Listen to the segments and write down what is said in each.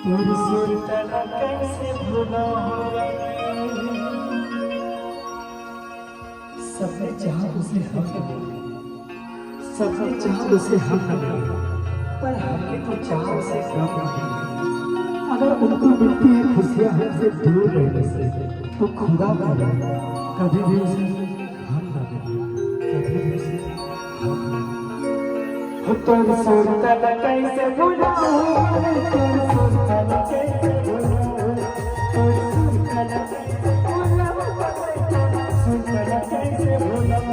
तेरी सुरतल कैसे भुला सबने चाहा उसे हम सबने चाहा उसे हम पर हमने तो चाहा उसे गम नहीं। अगर उनको मिलती है खुशियां हमसे दूर रहने से तो खुदा करे कभी भी उसे हम ना मिले कभी भी उसे हम ना मिले। तुम सुरतल कैसे भुला तुम सुरतल कैसे भुला तुम सुरतल कैसे भुला सुरतल कैसे भुला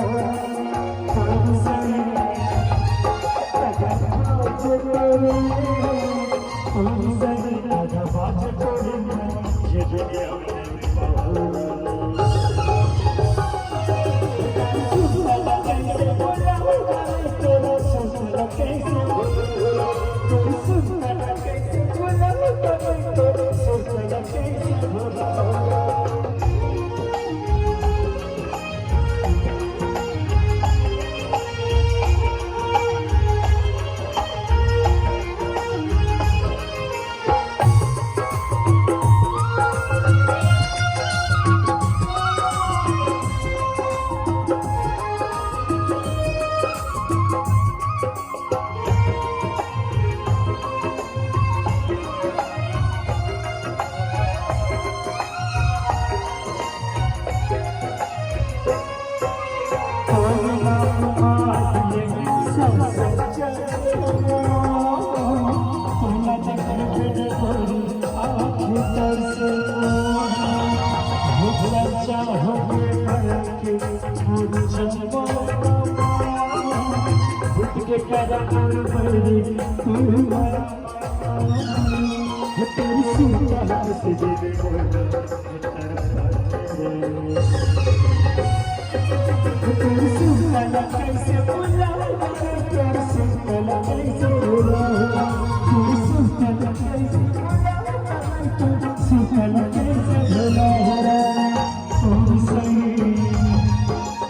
तुम सही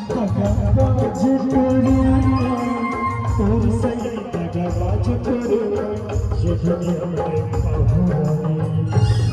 तगबाज तोड़े तुम सही तगबाज तोड़े ये दुनिया में ये दुनिया में